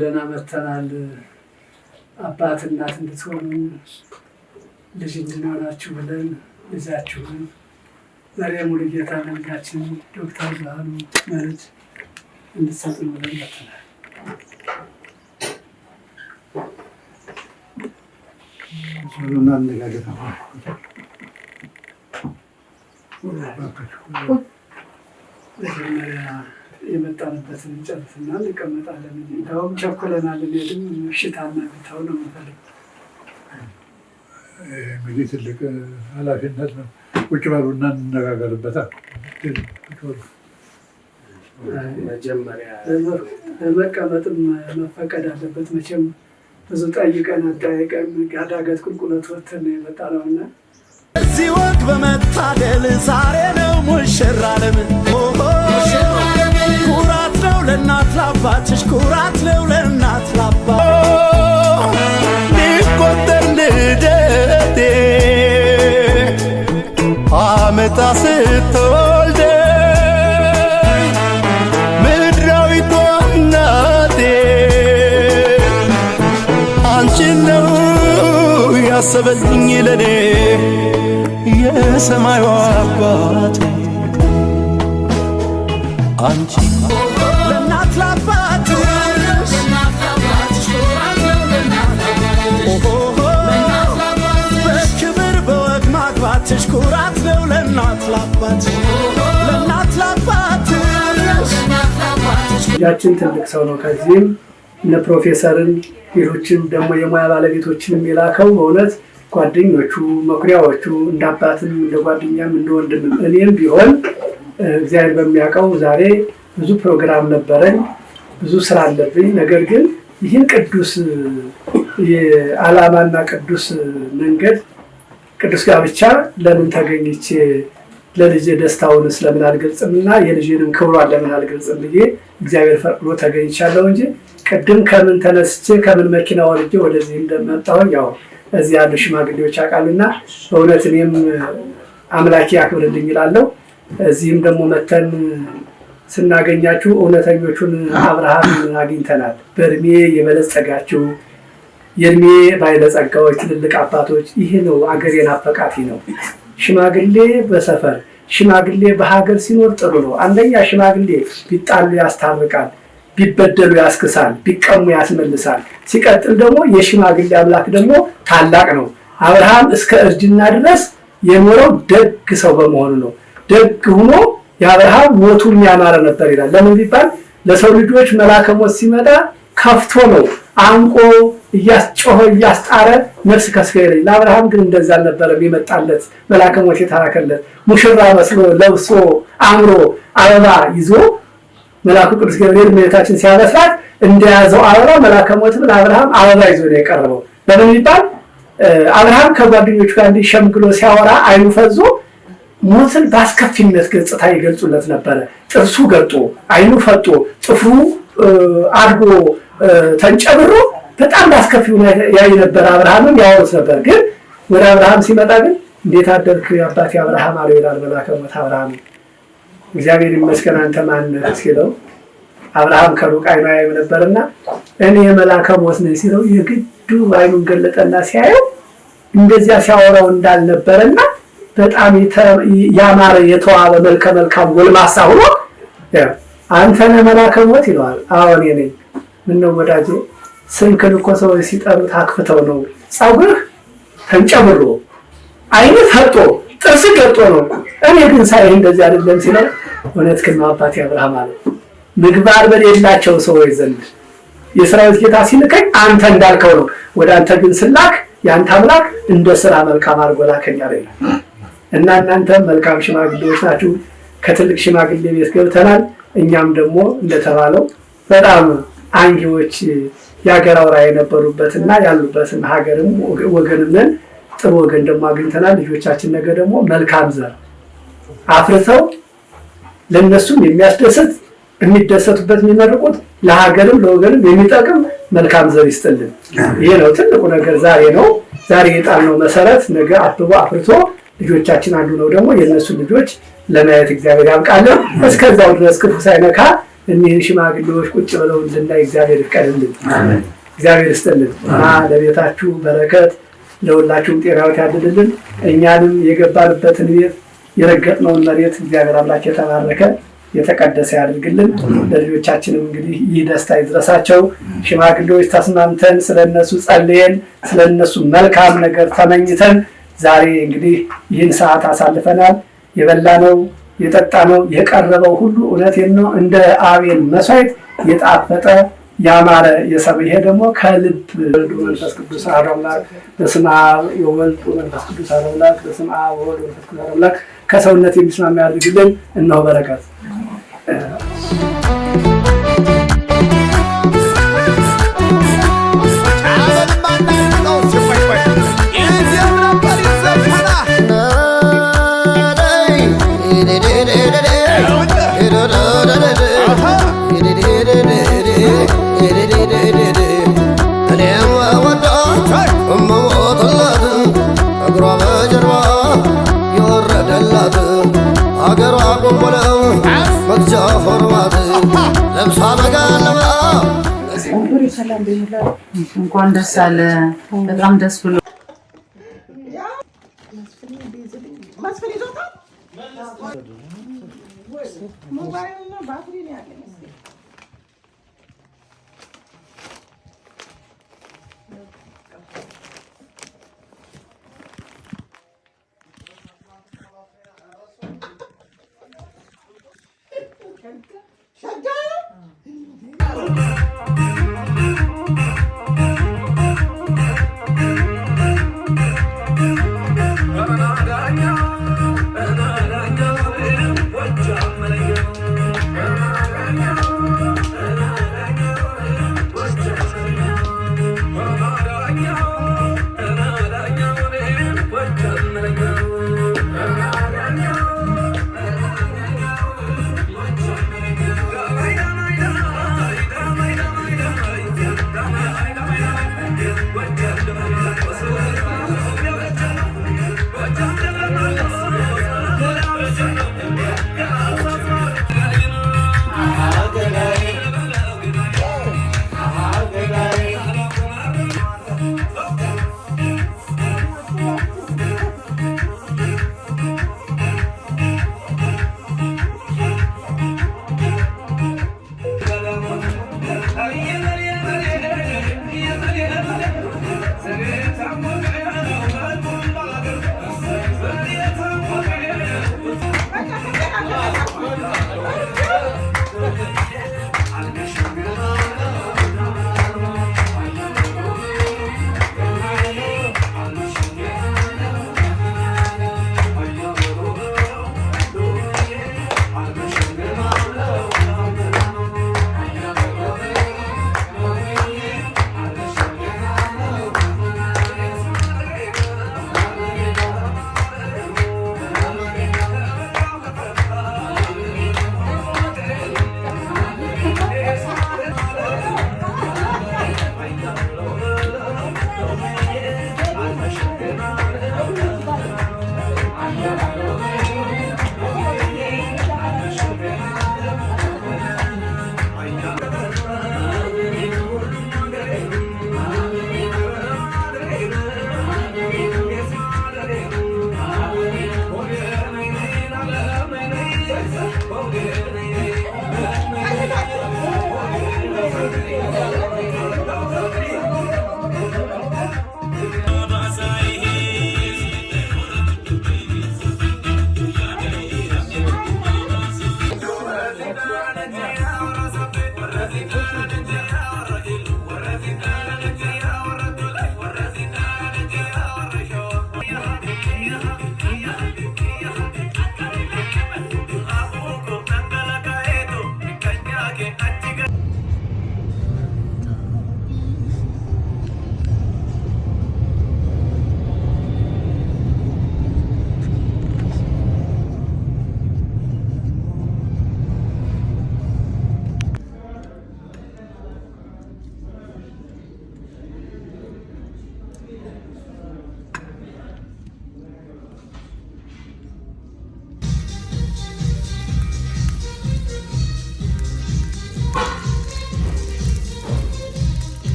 ደህና መተናል። አባት እናት እንድትሆኑ ልጅ እንድንሆናችሁ ብለን ልጃችሁን መርየም ሙሉጌታ መልካችን ዶክተር ብርሃኑ መርድ እንድትሰጡን ብለን መተናል። መጀመሪያ የመጣንበትን እንጨርስና እንቀመጣለን። እንደውም ቸኩለናል። ግን ምሽታና ብታው ነው የምፈልገው። እንግዲህ ትልቅ ኃላፊነት ነው። ቁጭ በሉና እንነጋገርበታል። መጀመሪያ ለመቀመጥም መፈቀድ አለበት። መቼም ብዙ ጠይቀን አጠያይቀን ጋዳገት ቁልቁለት ወተን ነው የመጣ ነውና እዚህ ወግ በመታደል ዛሬ ነው ሙሽራ ለምን ኩራት ነው ለእናት ላባትሽ ኩራት ነው ለእናት ላባት ሊቆጠር ልደቴ አመታ ስትወልደ ምድራዊቷ እናቴ አንቺን ነው ያሰበልኝ ለኔ የሰማዩ አባቴ አንቺ ለእናት ላባትሽ በክብር በወግ ማግባትሽ ኩራት ነው ለእናት ላባትሽ ለእናት ላባትሽ ልጃችን ትልቅ ሰው ነው። ከዚህም እነ ፕሮፌሰርን ሌሎችም ደግሞ የሙያ ባለቤቶችንም የላከው በእውነት ጓደኞቹ መኩሪያዎቹ እንደ አባትም እንደ ጓደኛም እንደ ወንድምም እኔም ቢሆን እግዚአብሔር በሚያውቀው ዛሬ ብዙ ፕሮግራም ነበረኝ፣ ብዙ ስራ አለብኝ። ነገር ግን ይህን ቅዱስ የዓላማና ቅዱስ መንገድ ቅዱስ ጋብቻ ለምን ተገኝቼ ለልጄ ደስታውን ስለምን አልገልጽምና የልጄንም ክብሯን ለምን አልገልጽም ብዬ እግዚአብሔር ፈቅዶ ተገኝቻለሁ እንጂ ቅድም ከምን ተነስቼ ከምን መኪና ወርጄ ወደዚህ እንደመጣሁኝ ያው እዚህ ያሉ ሽማግሌዎች ያውቃሉና በእውነት እኔም አምላኬ ያክብርልኝ እላለሁ። እዚህም ደግሞ መተን ስናገኛችሁ እውነተኞቹን አብርሃም አግኝተናል። በእድሜ የበለጸጋችሁ የእድሜ ባለጸጋዎች ትልልቅ አባቶች። ይሄ ነው አገር የናፈቃት ነው። ሽማግሌ በሰፈር ሽማግሌ በሀገር ሲኖር ጥሩ ነው። አንደኛ ሽማግሌ ቢጣሉ ያስታርቃል፣ ቢበደሉ ያስክሳል፣ ቢቀሙ ያስመልሳል። ሲቀጥል ደግሞ የሽማግሌ አምላክ ደግሞ ታላቅ ነው። አብርሃም እስከ እርጅና ድረስ የኖረው ደግ ሰው በመሆኑ ነው። ደግ ሆኖ የአብርሃም ሞቱ የሚያማረ ነበር ይላል። ለምን ቢባል ለሰው ልጆች መልአከ ሞት ሲመጣ ከፍቶ ነው አንቆ እያስጮኸ እያስጣረ ነፍስ ከስጋ ይለኝ። ለአብርሃም ግን እንደዛ አልነበረም። የመጣለት መልአከ ሞት የተላከለት ሙሽራ መስሎ ለብሶ አምሮ አበባ ይዞ መልአኩ ቅዱስ ገብርኤል እመቤታችን ሲያበስራት እንደያዘው አበባ መልአከ ሞትም ለአብርሃም አበባ ይዞ ነው የቀረበው። ለምን ቢባል አብርሃም ከጓደኞቹ ጋር እንዲሸምግሎ ሲያወራ አይኑ ፈዞ ሞትን በአስከፊነት ገጽታ ይገልጹለት ነበረ። ጥርሱ ገጦ አይኑ ፈጦ ጥፍሩ አድጎ ተንጨብሮ በጣም በአስከፊው ያይ ነበር። አብርሃምም ያወሩት ነበር። ግን ወደ አብርሃም ሲመጣ ግን እንዴት አደርክ አባቴ አብርሃም አለው ይላል መልአከ ሞት አብርሃም። እግዚአብሔር ይመስገን አንተ ማን ነህ ሲለው አብርሃም ከሩቅ አይኑ ያየው ነበርና እኔ የመልአከ ሞት ነኝ ሲለው የግዱ አይኑን ገለጠና ሲያየው እንደዚያ ሲያወራው እንዳልነበረና በጣም ያማረ የተዋበ መልከ መልካም ጎልማሳ ሆኖ አንተ ነህ መልአከ ሞት ይለዋል። አዎ እኔ ነኝ። ምን ነው ወዳጄ ስንክን እኮ ሰዎች ሲጠሩት አክፍተው ነው፣ ጸጉርህ ተንጨብሮ አይንህ ፈጦ ጥርስ ገጦ ነው፣ እኔ ግን ሳይህ እንደዚህ አይደለም ሲለው እውነት ግን አባቴ አብርሃም አለ ምግባር በሌላቸው ሰዎች ዘንድ የሰራዊት ጌታ ሲልከኝ አንተ እንዳልከው ነው፣ ወደ አንተ ግን ስላክ ያንተ አምላክ እንደ ስራ መልካም አድርጎ ላከኝ አለ። እና እናንተ መልካም ሽማግሌዎች ናችሁ። ከትልቅ ሽማግሌ ቤት ገብተናል። እኛም ደግሞ እንደተባለው በጣም አንጊዎች የሀገር አውራ የነበሩበትና ያሉበትን ሀገርም ወገንም ነን። ጥሩ ወገን ደግሞ አግኝተናል። ልጆቻችን ነገ ደግሞ መልካም ዘር አፍርተው ለነሱም የሚያስደስት የሚደሰቱበት የሚመርቁት ለሀገርም ለወገንም የሚጠቅም መልካም ዘር ይስጥልን። ይሄ ነው ትልቁ ነገር። ዛሬ ነው ዛሬ የጣልነው መሰረት ነገ አብቦ አፍርቶ ልጆቻችን አንዱ ነው ደግሞ የእነሱን ልጆች ለማየት እግዚአብሔር ያብቃልን። እስከዛው ድረስ ክፉ ሳይነካ እኒህን ሽማግሌዎች ቁጭ ብለው እንድናይ እግዚአብሔር ይፍቀድልን፣ እግዚአብሔር ይስጥልን እና ለቤታችሁ በረከት ለሁላችሁም ጤናዎት ያድልልን። እኛንም የገባንበትን ቤት የረገጥነውን መሬት እግዚአብሔር አምላክ የተባረከ የተቀደሰ ያድርግልን። ለልጆቻችንም እንግዲህ ይህ ደስታ ይድረሳቸው። ሽማግሌዎች ተስማምተን ስለነሱ ጸልየን ስለነሱ መልካም ነገር ተመኝተን ዛሬ እንግዲህ ይህን ሰዓት አሳልፈናል። የበላነው የጠጣነው የቀረበው ሁሉ እውነቴን ነው እንደ አቤል መስዋዕት የጣፈጠ ያማረ የሰበ ይሄ ደግሞ ከልብ ወልድ መንፈስ ቅዱስ አሐዱ አምላክ በስመ አብ ወወልድ ወመንፈስ ቅዱስ አሐዱ አምላክ በስመ አብ ወወልድ ወመንፈስ ቅዱስ አሐዱ አምላክ ከሰውነት የሚስማማ ያድርግልን። እነሆ በረከት እንኳን ደስ አለ። በጣም ደስ ብሎ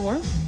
more.